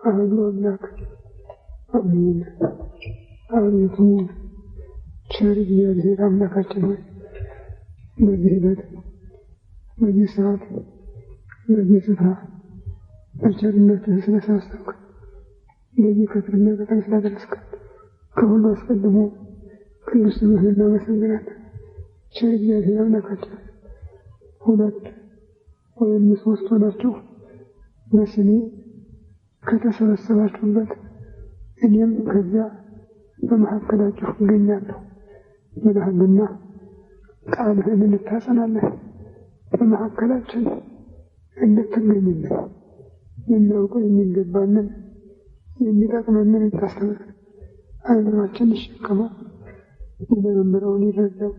አሐዱ አምላክ አሜን። አቤቱ ቸር እግዚአብሔር አምላካችን ሆይ በዚህ ዕለት በዚህ ሰዓት በዚህ ስፍራ በቸርነትህ ስለሰበሰብከን ለዚህ ከፍርና ቀጠር ስላደረስከን ከሁሉ አስቀድሞ ቅዱስ ስምህን እናመሰግናለን። ቸር እግዚአብሔር አምላካችን ሁለት ወይም ሦስት ሆናችሁ በስሜ ከተሰበሰባችሁበት እኔም ከዚያ በመካከላችሁ እገኛለሁ ብለሃልና ቃልህን እንድታጸናለን በመካከላችን እንድትገኝልን ልናውቀው የሚገባንን የሚጠቅመንን እንድታስተምር አእምሯችን ይሸከመው ሊመረምረውን ሊረዳው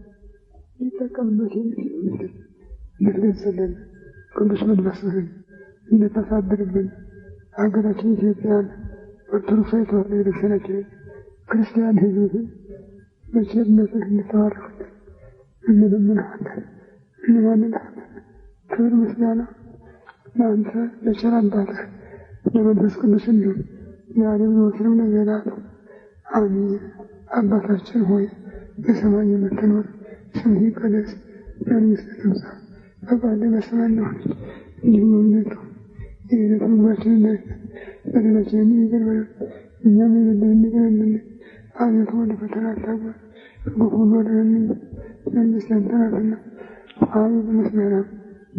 ሊጠቀምበት የሚችል እንድትገልጽልን ቅዱስ መንፈስህን እንድታሳድርብን ሀገራችን ኢትዮጵያን ኦርቶዶክሳዊ ተዋሕዶ ቤተክርስቲያናችንን ክርስቲያን ሕዝብህን በቸርነትህ እንድትባርክልን እንለምንሃለን እንማልድሃለን። ክብር ምስጋና ለአንተ ለቸር አባትህ ለመንፈስ ቅዱስ እንዲሁም ዛሬም ዘወትርም ለዘላለሙ አሜን። አባታችን ሆይ በሰማይ የምትኖር ስምህ ይቀደስ፣ መንግሥትህ ትምጣ፣ ፈቃድህ በሰማይ እንደሆነች እንዲሁም በምድር ትሁን። የዕለት ምግባችንን ስጠን፣ በደላችንን ይቅር በለን እኛም የበደሉንን ይቅር እንደምንል። አቤቱ ወደ ፈተና አታግባን ከክፉ ሁሉ አድነን እንጂ መንግሥት ያንተ ናትና ኃይል ምስጋና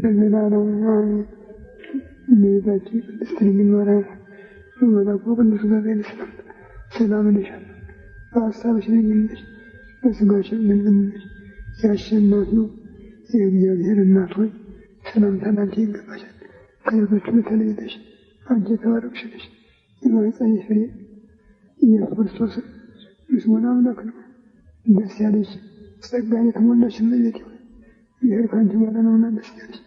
ለዘላለሙ አሜን። እመቤታችን ቅድስት ድንግል ማርያም በመልአኩ ቅዱስ ገብርኤል ሰላምታ ሰላም እልሻለሁ፣ በሐሳብሽ ድንግል ነሽ፣ በሥጋሽም ድንግል ነሽ። የአሸናፊው የእግዚአብሔር እናት ሆይ ሰላምታ ላንቺ ይገባሻል። ከሴቶች ሁሉ ተለይተሽ አንቺ የተባረክሽ ነሽ፣ የማኅፀንሽ ፍሬ ኢየሱስ ክርስቶስ ምስጉን አምላክ ነው። ደስ ያለሽ ጸጋን የተሞላሽ እመቤቴ ሆይ እግዚአብሔር ከአንቺ ጋር ነውና ደስ ያለሽ።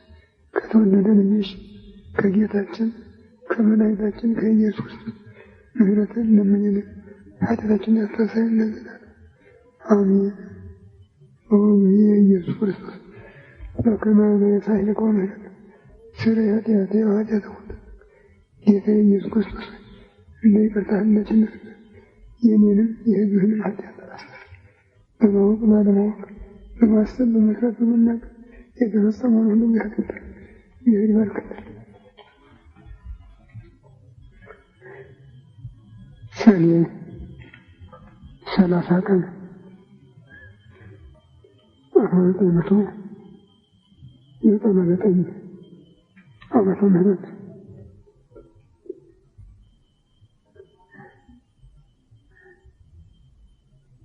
ከተወደደ ልጅሽ ከጌታችን ከመድኃኒታችን ከኢየሱስ ክርስቶስ ምሕረትን ለምኝልን ኃጢአታችንን ያስተሰርይልን ዘንድ አሜን። ኦ ኢየሱስ ክርስቶስ በከመ በሳህልከ ምሕረት ስረይ ኃጢአቴ ወኃጢአተ ኩሉ። ጌታ ኢየሱስ ክርስቶስ እንደ ይቅርታህ እንደ ቸርነትህ የእኔንም የሕዝብህንም ኃጢአት አስተስርይ። በማወቅ ባለማወቅ በማሰብ በመስራት በመናገር የተፈጸመውን ሁሉ ይቅር ይባርክልን። ሰኔ 30 ቀን 1999 ዓመተ ምህረት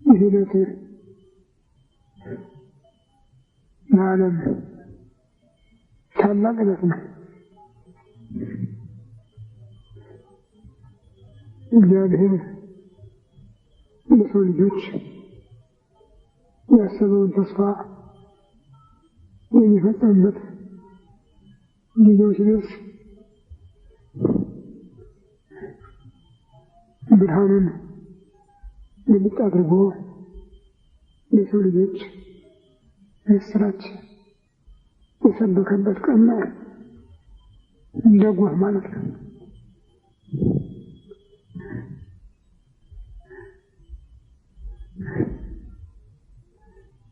ይህ ዕለት ለዓለም ታላቅ ዕለት ነው። እግዚአብሔር ለሰው ልጆች ያሰበውን ተስፋ የሚፈጸምበት ጊዜው ሲደርስ ብርሃኑን ግልጥ አድርጎ ለሰው ልጆች ምስራች የሰበከበት ቀን ነው። እንደ ጎህ ማለት ነው።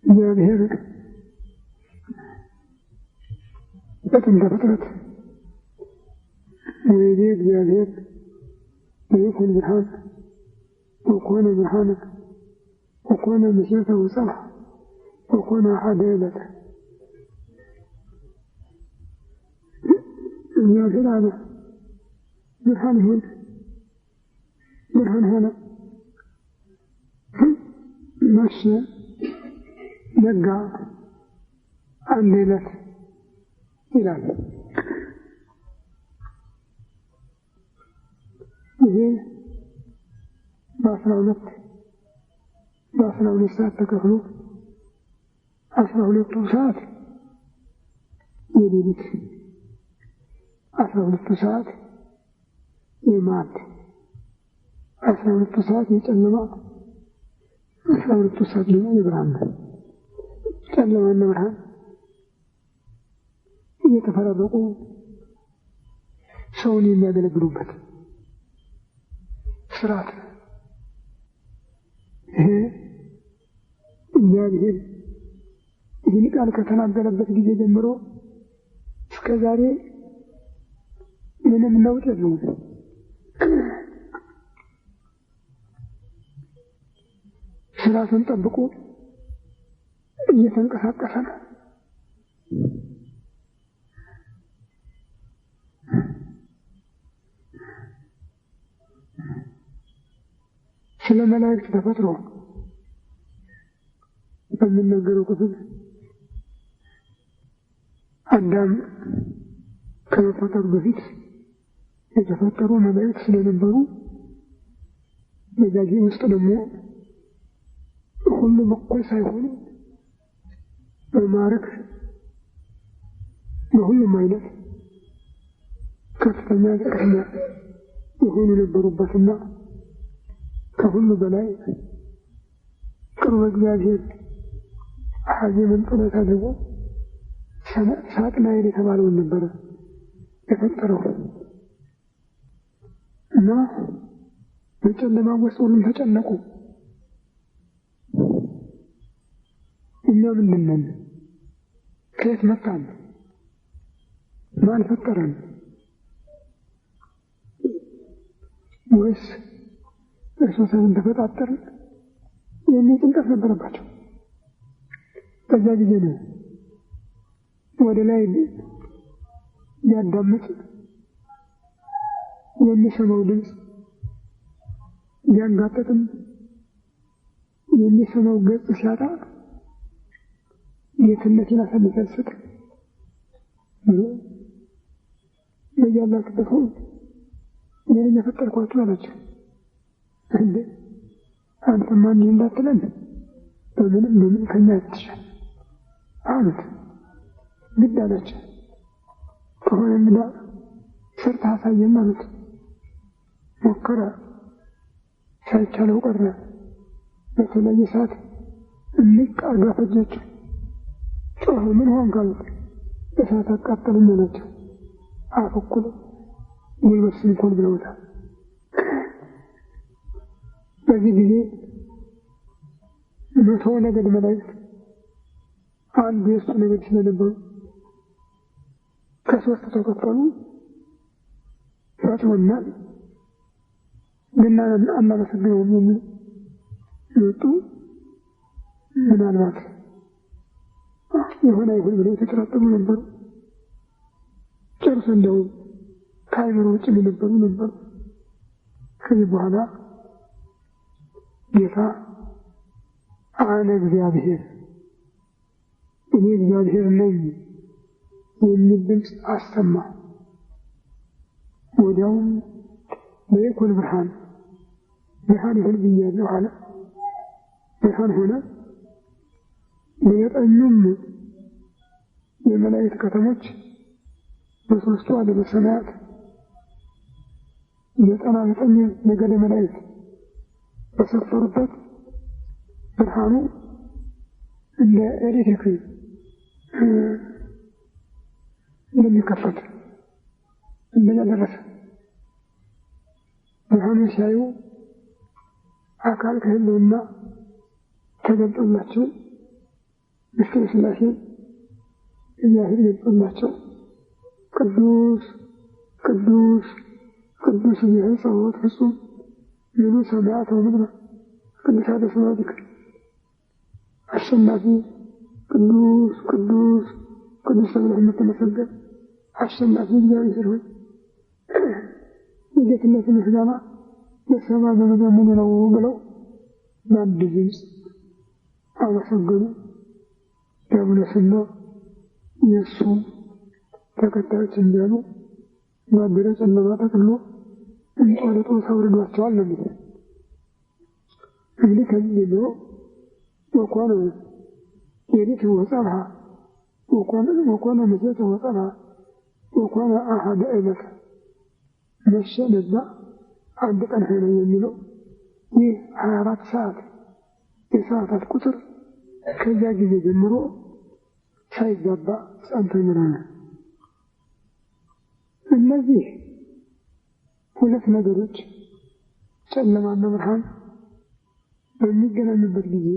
እግዚአብሔር በጥንተ ፍጥረት ወይኔ እግዚአብሔር ለይኩን ብርሃን ወኮነ ብርሃነ ወኮነ ምሴተ ወጸብሐ ወኮነ አሐደ ዕለተ። እግዚአብሔር አለ ብርሃን ይሁን፣ ብርሃን ሆነ። መሸ፣ ነጋ፣ አንድ ዕለት ይላል። ይሄ በ12 ሰዓት ተከፍሎ 12ቱ ሰዓት የሌሊት 12ቱ ሰዓት የማታ 12ቱ ሰዓት የጨለማ 12ቱ ሰዓት ደግሞ የብርሃን ነው። ጨለማና ብርሃን እየተፈራረቁ ሰውን የሚያገለግሉበት ስርዓት ነው። ይሄ እግዚአብሔር ይህን ቃል ከተናገረበት ጊዜ ጀምሮ እስከ ዛሬ ምንም ለውጥ የለውም። ስርዓቱን ጠብቆ እየተንቀሳቀሰ ነው። ስለ መላእክት ተፈጥሮ በሚነገረው ክፍል አዳም ከመፈጠሩ በፊት የተፈጠሩ መላእክት ስለነበሩ በዛ ጊዜ ውስጥ ደግሞ ሁሉም እኩል ሳይሆኑ በማዕረግ በሁሉም አይነት ከፍተኛ ዝቅተኛ የሆኑ ነበሩበትና ከሁሉ በላይ ቅርበ እግዚአብሔር አሐዜ መንጦላዕት አድርጎ ሳጥናኤል የተባለውን ነበረ የፈጠረው እና በጨለማ ውስጥ ሁሉም ተጨነቁ። እኛ ምንድን ነን? ከየት መጣን? ማን ፈጠረን? ወይስ እርሶሰን ተፈጣጠርን? የሚል ጭንቀት ነበረባቸው። በዛ ጊዜ ነው ወደ ላይ ሊያዳምጥ የሚሰማው ድምፅ ሊያንጋጠጥም የሚሰማው ገጽ ሲያጣ ጌትነትን አሳልፎ ሰጠ ብሎ በያላችሁበት ሁሉ እኔን የፈጠርኳችሁ አላቸው። እንዴ አንተማ እንዲህ እንዳትለን በምን ከኛ አትሻል አሉት። ግድ አላቸው። ከሆነ እንግዳ ሰርተህ አሳየን አሉት። ሞከረ፣ ሳይቻለው ቀረ። በተለየ ሰዓት እንቅ አርጋ ፈጀችው። ጮኸ። ምን ሆንክ አሉት። እሳት አቃጠለኝ አላቸው። አፈኩሉ ጉልበት ስንኮል ብለውታል። በዚህ ጊዜ 100 ነገድ መላእክት አንዱ የእሱ ነገድ ስለነበሩ ከ3 ተከፈሉ። ፈጥኖናል ግን አናመሰግነውም የሚሉ ይወጡ። ምናልባት የሆነ ይሁን ብለው የተጠራጠሩ ነበሩ። ጨርሶ እንደው ከአይምሮ ውጭ ነበሩ። ከዚህ በኋላ ጌታ አነ እግዚአብሔር እኔ እግዚአብሔር ነኝ የሚል ድምፅ አሰማ። ወዲያውም በይኩን ብርሃን ይሁን ብያለሁ አለ። ብርሃን ሆነ። በዘጠኙም የመላእክት ከተሞች በሦስቱ ዓለመ ሰማያት 99 ነገደ መላእክት በሰፈሩበት ብርሃኑ እንደ ኤሌክትሪክ እንደሚከፈት እንደኛ ደረሰ። ብርሃኑ ሲያዩ አካል ከህልውና ተገልጦላቸው ምስጢረ ሥላሴ እግዚአብሔር ገልጦላቸው ቅዱስ ቅዱስ ቅዱስ እግዚአብሔር ጸባኦት ፍጹም ምሉ ሰማያተ ወምድረ ቅዱሳተ ስብሐቲከ አሸናፊ ቅዱስ ቅዱስ ቅዱስ ተብለህ የምትመሰገን አሸናፊ እግዚአብሔር ሆይ የጌትነት ምስጋና በሰማይ በምድር ሙሉ ነው ብለው በአንድ ድምፅ አመሰገኑ። ዲያብሎስና የእሱ ተከታዮች እንዲያሉ ባደረ ጨለማ ጠቅልሎ እንጦሮጦስ አውርዷቸዋል ነው የሚለው። እንግዲህ ከዚህ ጀምሮ ወኮነ ሌሊት ወጸብሐ ወኮነ ምሴተ ወጸብሐ ወኮነ አሐደ ዕለተ መሸ ነጋ አንድ ቀን ሆነ የሚለው ይህ 24 ሰዓት የሰዓታት ቁጥር ከዚያ ጊዜ ጀምሮ ሳይዛባ ጸንቶ ይኖራል። እነዚህ 2 ነገሮች ጨለማና ብርሃን በሚገናኙበት ጊዜ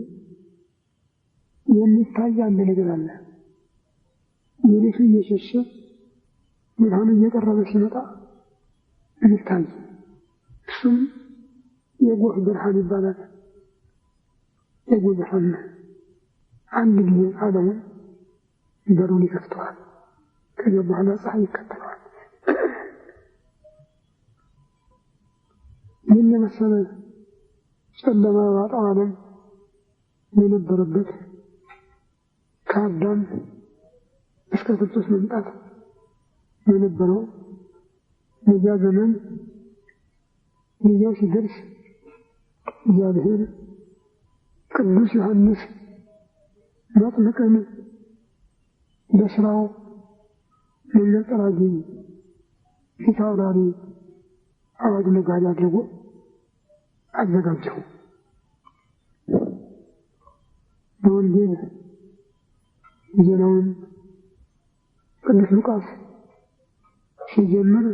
የሚታይ አንድ ነገር አለ። የሌቱ እየሸሸ ብርሃኑ እየቀረበ ሲመጣ የሚታይ እሱም የጎህ ብርሃን ይባላል። የጎህ ብርሃን ነው። አንድ ጊዜ ዓለሙን በሩን ይከፍተዋል። ከዚያ በኋላ ፀሐይ ይከተለዋል። ይህን የመሰለ ጨለማ የዋጠው ዓለም የነበረበት ከአዳም እስከ ክርስቶስ መምጣት የነበረው በዚያ ዘመን ጊዜው ሲደርስ እግዚአብሔር ቅዱስ ዮሐንስ መጥምቅን በስራው መንገድ ጠራጊ ፊት አውራሪ አዋጅ ነጋሪ አድርጎ አዘጋጀው። በወንጌል ዜናውን ቅዱስ ሉቃስ ሲጀምር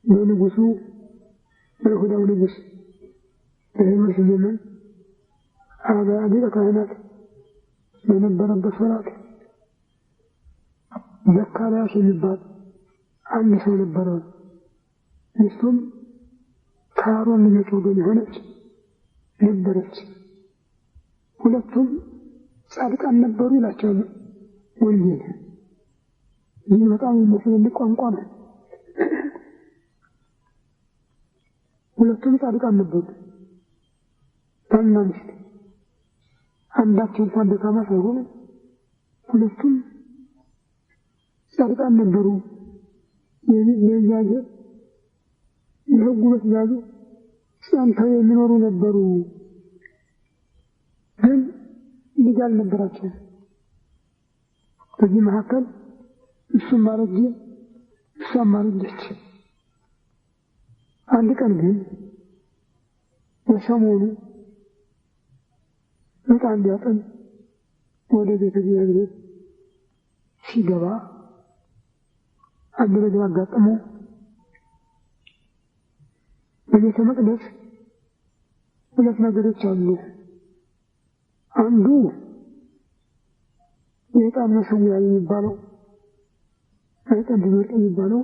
በንጉሱ በይሁዳው ንጉስ በሄሮድስ ዘመን አብያ ሊቀ ካህናት በነበረበት ወራት ዘካርያስ የሚባል አንድ ሰው ነበረ። ሚስቱም ከአሮን ልጆች ወገን የሆነች ነበረች። ሁለቱም ጻድቃን ነበሩ ይላቸዋል ወንጌል። ይህ በጣም የሚያስደንቅ ቋንቋ ነው። ሁለቱም ጻድቃን ነበሩ፣ ባልና ሚስት። አንዳቸው እንኳን ደካማ ሳይሆኑ ሁለቱም ጻድቃን ነበሩ። የእግዚአብሔር የሕጉ በትእዛዙ ጸንተው የሚኖሩ ነበሩ። ግን ልጅ አልነበራቸውም። በዚህ መካከል እሱም አረጀ፣ እሷም አረጀች። አንድ ቀን ግን በሰሞኑ ዕጣን ሊያጥን ወደ ቤተ እግዚአብሔር ሲገባ አንድ ነገር አጋጠመው። በቤተ መቅደስ ሁለት ነገሮች አሉ። አንዱ የዕጣን መሰዊያ የሚባለው ዕጣን ድርቅ የሚባለው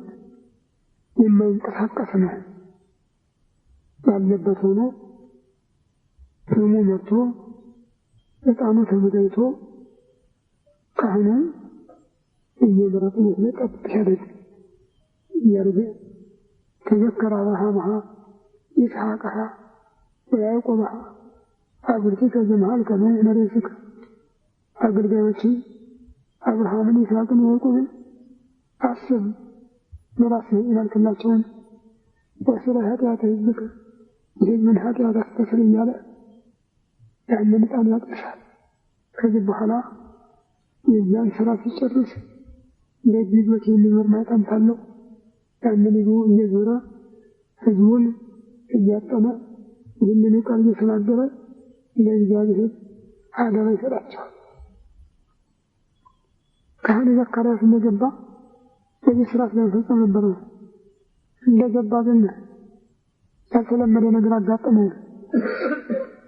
የማይንቀሳቀስ ነው። ባለበት ሆኖ ፍሙ መጥቶ ዕጣኑ ተዘጋጅቶ ካህኑ እየመረጠ የጠጥ ሲያደርግ እያደረገ ተዘከረ አብርሃምሃ ይስሐቅሃ ወያዕቆብሃ አብርቲከ ዘመሃልከ ለሬስክ። አገልጋዮችን አብርሃምን፣ ይስሐቅን፣ ያዕቆብን አስብ፣ በራስህ የማልክላቸውን ወስለ ኃጢአተ ሕዝብከ የሕዝብን ኃጢአት አስተስር እያለ ያንን ዕጣን ያጨሳል። ከዚህ በኋላ የዚያን ስራ ሲጨርስ ለጊዜዎች የሚመር ማኅተም አለው። ያንን ይዞ እየዞረ ሕዝቡን እያጠነ ይህንን ቃል እየተናገረ ለእግዚአብሔር አደራ ይሰጣቸዋል። ካህኑ ዘካርያስ እንደገባ በዚህ ስርዓት ለመፈጸም ነበረ። እንደገባ ግን ያልተለመደ ነገር አጋጠመው።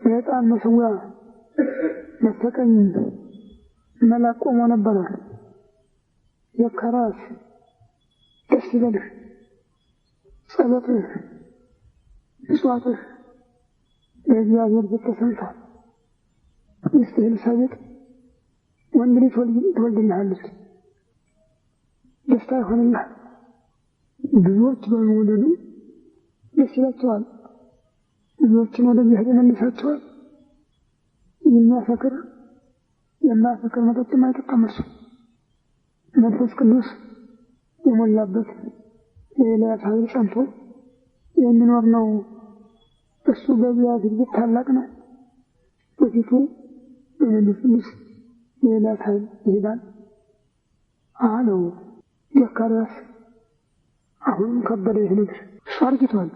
የዕጣን መሰዊያ በስተቀኝ መልአክ ቆሞ ነበረ። ዘካርያስ ደስ ይበልህ፣ ጸሎትህ፣ ምጽዋትህ በእግዚአብሔር ፊት ተሰምቷል። ሚስትህ ኤልሳቤጥ ወንድ ልጅ ትወልድልሃለች፣ ደስታ ይሆንልሃል። ብዙዎች በመውለዱ ደስ ይላቸዋል፣ ብዙዎችን ወደ እግዚአብሔር ይመልሳቸዋል። የሚያሰክር የማያሰክር መጠጥም አይጠጣም። እርሱ መንፈስ ቅዱስ የሞላበት የኤልያስ ኃይል ጸንቶ የሚኖር ነው። እሱ በእግዚአብሔር ፊት ታላቅ ነው። በፊቱ በመንፈስ ቅዱስ የኤልያስ ኃይል ይሄዳል አለው። ዘካርያስ አሁንም ከበደ ይህ ነገር። እሱ አርጅቷል።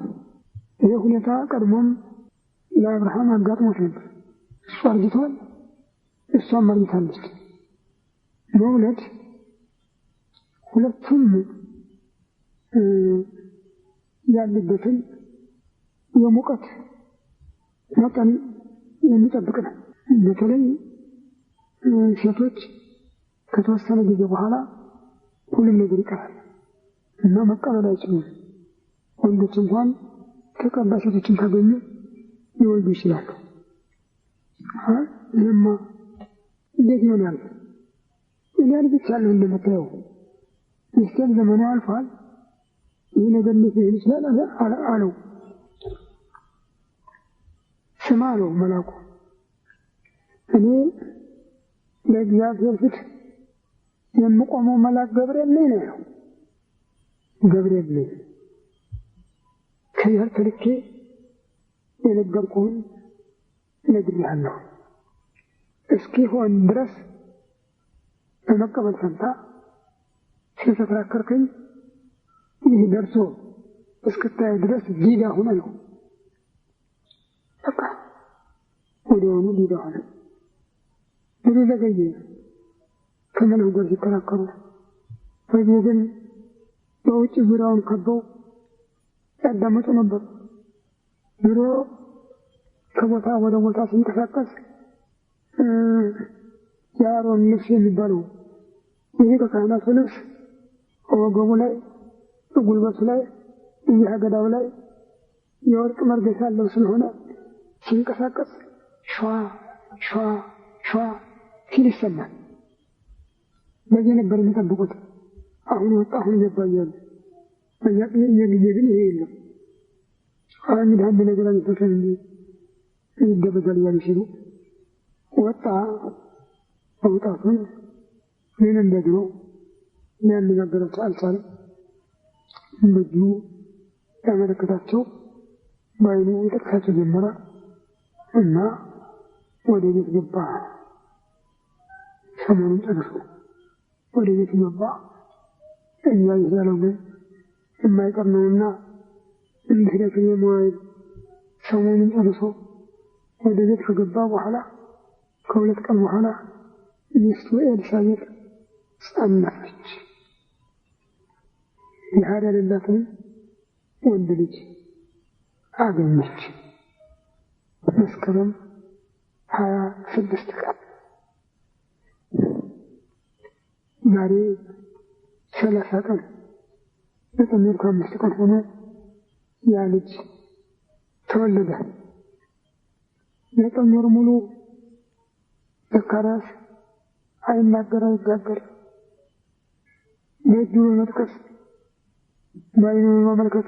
ይህ ሁኔታ ቀድሞም ለአብርሃም አጋጥሞት ነበር። እሱ አርጅቷል፣ እሷም አርጅታለች። መውለድ ሁለቱም ያሉበትን የሙቀት መጠን የሚጠብቅ ነው። በተለይ ሴቶች ከተወሰነ ጊዜ በኋላ ሁሉም ነገር ይቀራል እና መቀበል አይችሉም። ወንዶች እንኳን ተቀባይ ሴቶችን ካገኙ ሊወልዱ ይችላሉ። ይህማ እንዴት ይሆናል? እኔ አልብቻለሁ እንደምታየው ሚስቴም ዘመኑ አልፏል። ይህ ነገር እንዴት ሊሆን ይችላል አለው። ስማ አለው መልአኩ፣ እኔ ለእግዚአብሔር ፊት የምቆመው መልአክ ገብርኤል ነኝ ነው ያለው። ገብርኤል ነኝ ከዚያ ተልኬ የነገርኩህን ነግሬሃለሁ። እስኪሆን ድረስ በመቀበል ፈንታ ስለተከራከርከኝ ይህ ደርሶ እስክታይ ድረስ ዲዳ ሁነ ነው። በቃ ወዲያውኑ ዲዳ ሆነ። ብዙ ዘገየ ከመልአኩ ጋር ሲከራከሩ። በዚህ ግን በውጭ ዙሪያውን ከበው ያዳመጡ ነበር። ድሮ ከቦታ ወደ ቦታ ሲንቀሳቀስ የአሮን ልብስ የሚባለው የሊቀ ካህናቱ ልብስ ወገቡ ላይ፣ ጉልበቱ ላይ፣ እዚህ አገዳው ላይ የወርቅ መርገጫ ያለው ስለሆነ ሲንቀሳቀስ ሸዋ ሸዋ ሸዋ ሲል ይሰማል። በዚህ ነበር የሚጠብቁት። አሁን ወጣ አሁን ገባ እያሉ በዚያ ጊዜ ግን ይሄ የለም። እንግዲህ አንድ ነገር አግኝቶታል እንጂ ይደበዛል እያሉ ሲሉ ወጣ። መውጣቱን ግን እንደ ድሮ ሊያነጋግራቸው አልቻለም። በእጁ ያመለከታቸው በዓይኑ ይጠቅሳቸው ጀመረ እና ወደ ቤት ገባ። ሰሞኑን ጨርሶ ወደ ቤት ገባ። እኛ ያለው ግን የማይቀር ነውና እንደ ሂደት የመዋይል ሰሞኑን ጨርሶ ወደ ቤት ከገባ በኋላ ከሁለት ቀን በኋላ ሚስቱ ኤልሳቤጥ ጸነሰች። የሀዳ የሌላትን ወንድ ልጅ አገኘች። መስከረም 26 ቀን ዛሬ 30 ቀን 9 ቀን ሆኖ ያ ልጅ ተወለደ። 9 ወር ሙሉ ዘካርያስ አይናገር አይጋገር፣ በእጁ በመጥቀስ በዓይኑ በመመልከት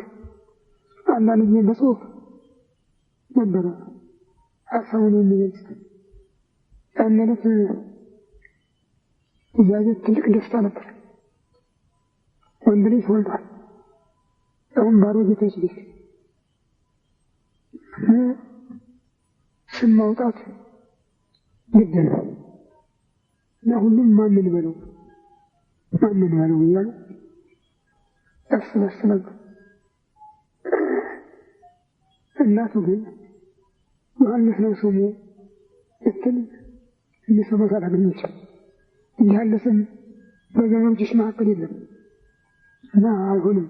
አንዳንድ ጊዜ በጽሑፍ ነበረ ሀሳቡን የሚገልጽ። ያን ዕለት እግዚአብሔር ትልቅ ደስታ ነበር። ወንድ ልጅ ወልዷል። አሁን ባሮጌቶች ቤት ስም ማውጣት ግድ ነው እና ሁሉም ማንን በለው እያሉ እርስ በርስ ነበር። እናቱ ግን ዮሐንስ ነው ስሙ ስትል የሚሰማት አላገኘችም። እንዲህ ያለ ስም በዘመዶችሽ መካከል የለም እና አይሆንም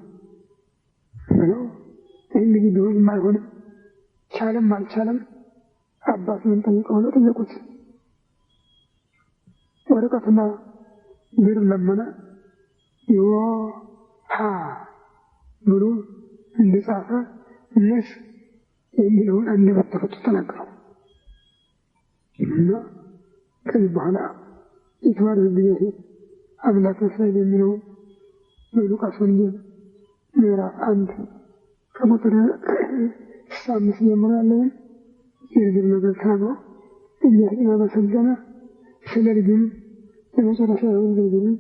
ብለው እንግዲህ ቢሆንም አይሆንም ቻለም አልቻለም አባቱን ጠይቀው ነው ጠየቁት። ወረቀትና ብር ለመነ። ዮሐ ብሎ እንደጻፈ እነስ የሚለውን አንደበት ተፈቶ ተናገረው እና ከዚህ በኋላ ይትባረክ እግዚአብሔር አምላከ እስራኤል የሚለውን በሉቃስ ወንጌል ምዕራፍ 1 ከቁጥር 5 ጀምሮ ያለውን የዝር ነገር ተናግሮ እግዚአብሔርን አመሰገነ። ስለ ልጁም የመጨረሻ ዝርዝሩን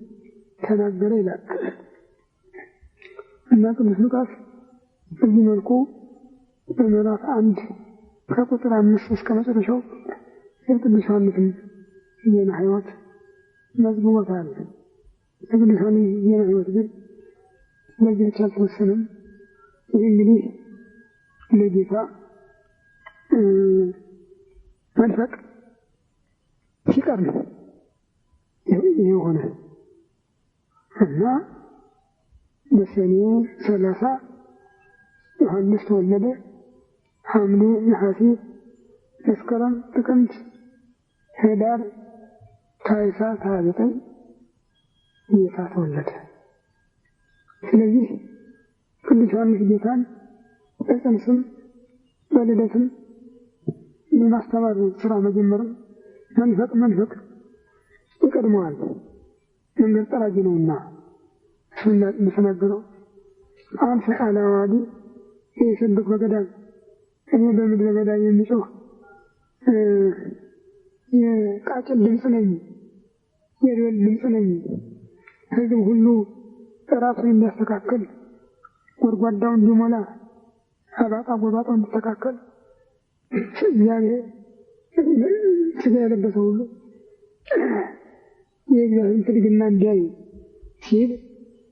ተናገረ ይላል እና ቅዱስ ሉቃስ በዚህ መልኩ በምዕራፍ 1 ከቁጥር 5 እስከ መጨረሻው የቅዱስ ዮሐንስን ዜና ሕይወት መዝግቦታል። የቅዱስ ዮሐንስ ዜና ሕይወት ግን ለዚህ ብቻ አልተወሰነም። ይህ እንግዲህ ለጌታ መንፈቅ ሲቀር ነው የሆነ እና በሰኔ 30 ዮሐንስ ተወለደ። ሐምሌ፣ ነሐሴ፣ መስከረም፣ ጥቅምት፣ ህዳር፣ ታኅሳስ 29 ጌታ ተወለደ። ስለዚህ ቅዱስ ዮሐንስ ጌታን በጽንስም በልደትም የማስተማር ስራ መጀመርም መንፈቅ ይቀድመዋል። መንገድ ጠራጊ ነውና እሱን እንደተናገረው አንተ አላዋዲ የሰብክ በገዳም እኔ በምድረ በዳ የሚጮህ የቃጭል ድምፅ ነኝ፣ የደወል ድምፅ ነኝ። ሕዝብ ሁሉ ራሱን እንዲያስተካክል ጎድጓዳው እንዲሞላ አባጣ ጎባጣው እንዲስተካከል እግዚአብሔር ሥጋ የለበሰ ሁሉ የእግዚአብሔርን ትድግና እንዲያይ ሲል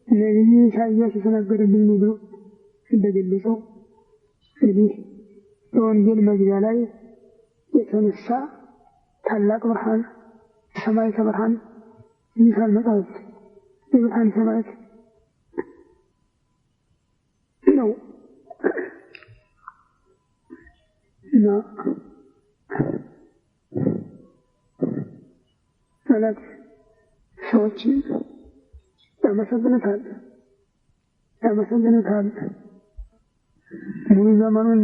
ነቢዩ ኢሳይያስ የተናገረብኝ ነው ብሎ እንደገለጸው እንግዲህ በወንጌል መግቢያ ላይ የተነሳ ታላቅ ብርሃን ሰማዕተ ብርሃን ሚካኤል መጻሕፍት የብርሃን ሰማዕት ነው እና ማለት ሰዎች ያመሰግኑታል። ሙሉ ዘመኑን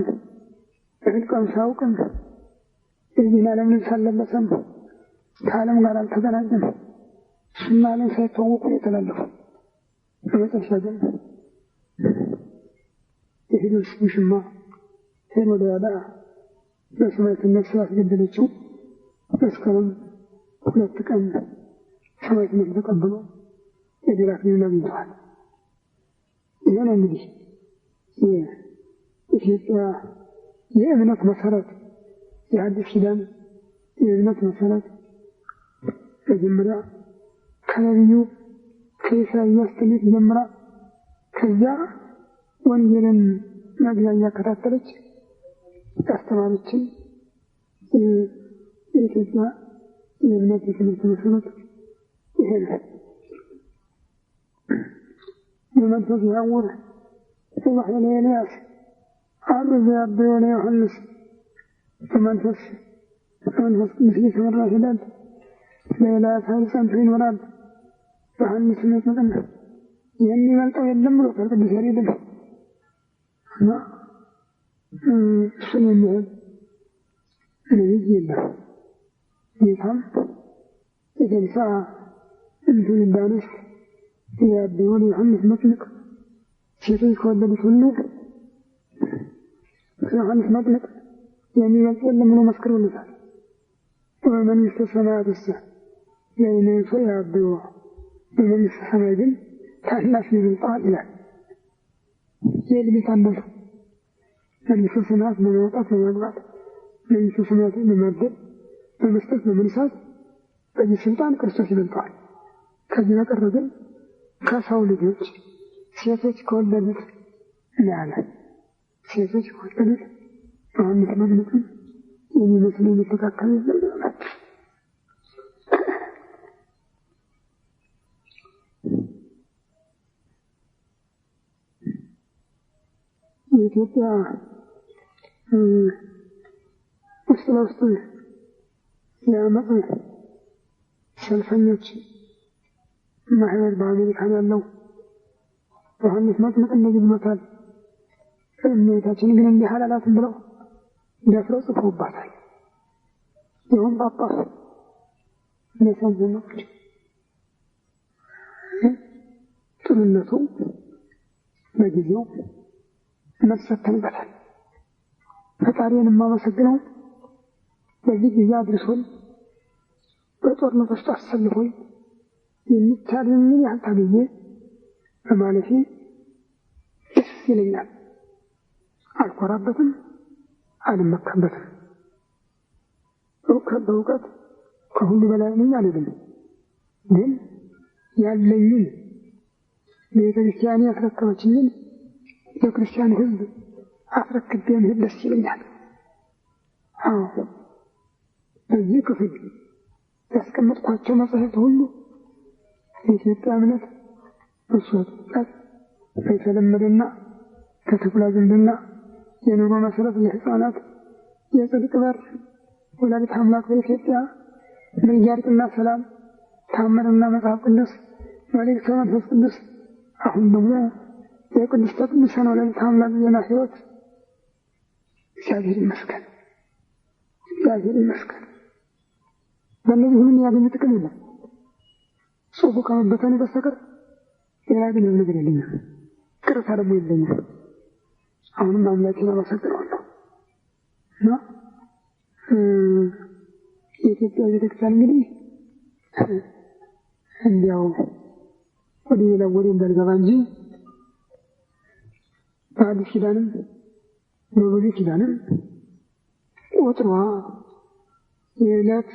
እህል ቀምሶ አያውቅም። የዚህን ዓለም ልብስ አልለበሰም። ከዓለም ጋር አልተገናኘም። እሱና ዓለም ሳይተዋወቁ ነው የተላለፈው። በመጨረሻ ግን የሄሮድስ ውሽማ ሄሮድያዳ በሰማዕትነት ስላስገደለችው መስከረም 2 ቀን ሰማዕትነት ተቀብሎ የድል አክሊሉን አግኝተዋል። ይህ ነው እንግዲህ የኢትዮጵያ የእምነት መሰረት፣ የአዲስ ኪዳን የእምነት መሰረት መጀመሪያ ከነቢዩ ከኢሳይያስ ትንቢት ጀምራ ከዚያ ወንጌልን መግቢያ እያከታተለች ያስተማረችን የኢትዮጵያ የእምነት የትምህርት መሰረት ይሄ ነው። በመንፈስ ያወረ ወሐይ ለኤልያስ አርዘ ያበዮ ለዮሐንስ በመንፈስ ቅዱስ እየተመራ ይሄዳል። ለኤልያስ ኃይል ጸንቶ ይኖራል። ዮሐንስ መጥምቅና የሚበልጠው የለም ብሎ ቅዱስ ያሬድም እና እሱን የሚያህል ነቢይ የለም። ጌታም የተንሳ እንትን ዳንስ ያበዮ ለዮሐንስ መጥምቅ ሴቶች ከወለዱት ሁሉ ዮሐንስ መጥምቅ የሚበልጥ የለም ብሎ መስክሮለታል። በመንግሥተ ሰማያትስ ለእኔሱ ያበዮ በመንግሥተ ሰማይ ግን ታናሽ ይበልጠዋል ይላል። የዕድሜ ታናሽ መንግሥተ ሰማያት በማውጣት በመግባት መንግሥተ ሰማያትን በማደል በመስጠት በመንሳት በዚህ ስልጣን ክርስቶስ ይበልጠዋል። ከዚህ በቀር ግን ከሰው ልጆች ሴቶች ከወለዱት ያለ ሴቶች ከወለዱት ዮሐንስ መጥምቅን የሚመስል የሚተካከል የለም። የኢትዮጵያ ውስጥ ለውስጥ የአመፅ ሰልፈኞች ማህበር በአሜሪካን ያለው ዮሐንስ መጥምቅ እንደዚህ ብሎታል። እመቤታችን ግን እንዲህ አላላትም ብለው ደፍረው ጽፈውባታል። ይሁን ጳጳሱ ለሰንዘኖች ጥሩነቱ በጊዜው መሰተንበታል። ፈጣሪን የማመሰግነው በዚህ ጊዜ አድርሶን በጦርነት ውስጥ አሰልፎኝ የሚቻለኝን ያህል ታግዬ በማለፌ ደስ ይለኛል። አልኮራበትም፣ አልመካበትም። በእውቀት ከሁሉ በላይ ነኝ አልልም። ግን ያለኝን ቤተክርስቲያኔ ያስረከበችኝን ለክርስቲያን ሕዝብ አስረክቤ መሄድ ደስ ይለኛል። አዎ በዚህ ክፍል ያስቀመጥኳቸው መጽሐፍት ሁሉ የኢትዮጵያ እምነት እሱ ጥቃት የተለመደና ከተኩላ ዝምድና የኑሮ መሰረት የሕፃናት የጽድቅ በር ወላዲተ አምላክ በኢትዮጵያ ምልጃ እርቅና ሰላም ታምርና መጽሐፍ ቅዱስ መልእክተ መንፈስ ቅዱስ አሁን ደግሞ የቅድስተ ቅዱሳን ወላዲተ አምላክ ዜና ሕይወት እግዚአብሔር ይመስገን፣ እግዚአብሔር ይመስገን። በእነዚህ ሁሉ ያገኘ ጥቅም የለም ጽሑፉ ከመበተኑ በስተቀር ሌላ ግን ነገር የለኝም። ቅርታ ደግሞ የለኝም። አሁንም አምላኬን አመሰግነዋለሁ እና የኢትዮጵያ ቤተክርስቲያን እንግዲህ እንዲያው ወደ ሌላ ወደ እንዳልገባ እንጂ በአዲስ ኪዳንም በብሉይ ኪዳንም ቁጥሯ የዕለት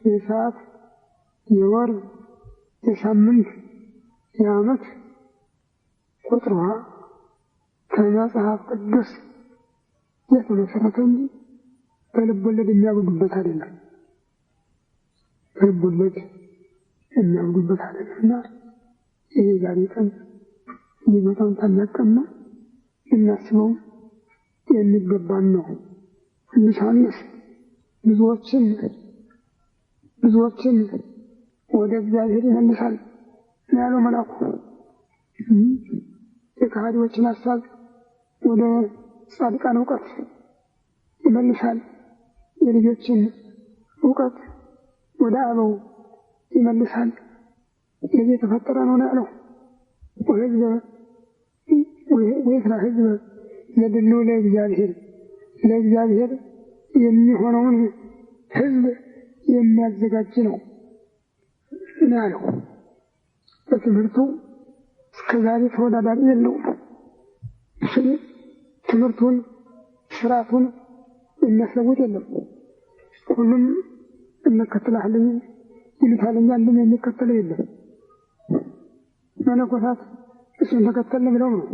የሰዓት የወር የሳምንት የዓመት ቁጥሯ ከመጽሐፍ ቅዱስ የተመሰረተ እንጂ በልብ ወለድ የሚያብዱበት አይደለም። በልብ ወለድ የሚያብዱበት አይደለም እና ይሄ ዛሬ ቀን ይህ በጣም ታላቅ ቀን ነው። ልናስበው የሚገባን ነው። ቅዱስ ዮሐንስ ብዙዎችን ወደ እግዚአብሔር ይመልሳል ያለው መልአኩ የከሃዲዎችን ሀሳብ ወደ ጻድቃን እውቀት ይመልሳል፣ የልጆችን እውቀት ወደ አበው ይመልሳል። ለዚህ የተፈጠረ ነው ያለው። ወይስራ ሕዝብ ለድሉ ለእግዚአብሔር የሚሆነውን ሕዝብ የሚያዘጋጅ ነው ያለው። በትምህርቱ እስከዛሬ ተወዳዳሪ የለውም። ትምህርቱን ስርዓቱን የሚያስለውጥ የለም። ሁሉም እንከተላለን ይሉታል፣ አንድም የሚከተለው የለም። መነኮሳት እሱን ተከተልን ብለው ነው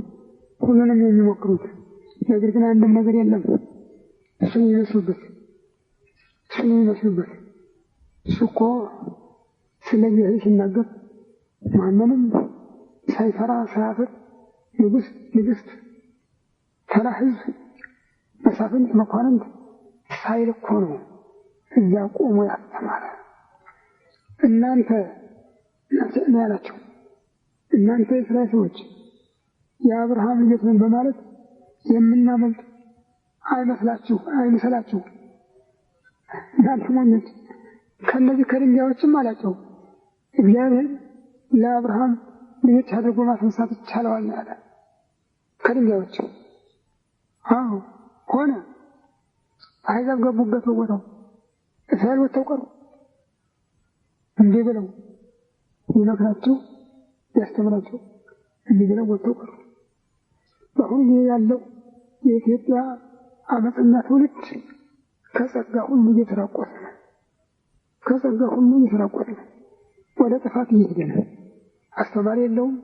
ሁሉንም የሚሞክሩት። ነገር ግን አንድም ነገር የለም እሱን ይመስሉበት። እሱ እኮ ስለ እግዚአብሔር ሲናገር ማንንም ሳይፈራ ሳያፍር ንጉሥ፣ ንግሥት፣ ተራ ሕዝብ፣ መሳፍንት፣ መኳንንት ሳይል እኮ ነው እዚያ ቆሞ ያስተማረ። እናንተ ነው ያላቸው። እናንተ የእስራኤል ሰዎች የአብርሃም ልጆች ነን በማለት የምናመልጥ አይመስላችሁ። እናንተ ሞኞች፣ ከእነዚህ ከድንጋዮችም አላቸው እግዚአብሔር ለአብርሃም ልጆች አድርጎ ማስነሳት ይቻለዋል ያለ። ከድንጋዮች አዎ ሆነ። አሕዛብ ገቡበት በቦታው፣ እስራኤል ወጥተው ቀሩ። እንዲህ ብለው ይመክራቸው ያስተምራቸው እንዲህ ብለው ወጥተው ቀሩ። በአሁኑ ጊዜ ያለው የኢትዮጵያ አመፀኛ ትውልድ ከጸጋ ሁሉ እየተራቆተ ነው። ወደ ጥፋት እየሄደ ነው። አስተማሪ የለውም፣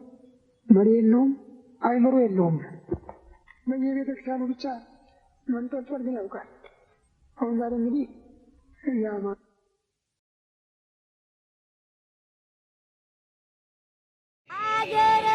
መሪ የለውም፣ አይምሮ የለውም። በየቤተ ክርስቲያኑ ብቻ መንጠልጠል ግን ያውቃል። አሁን ዛሬ እንግዲህ ያማ አገረ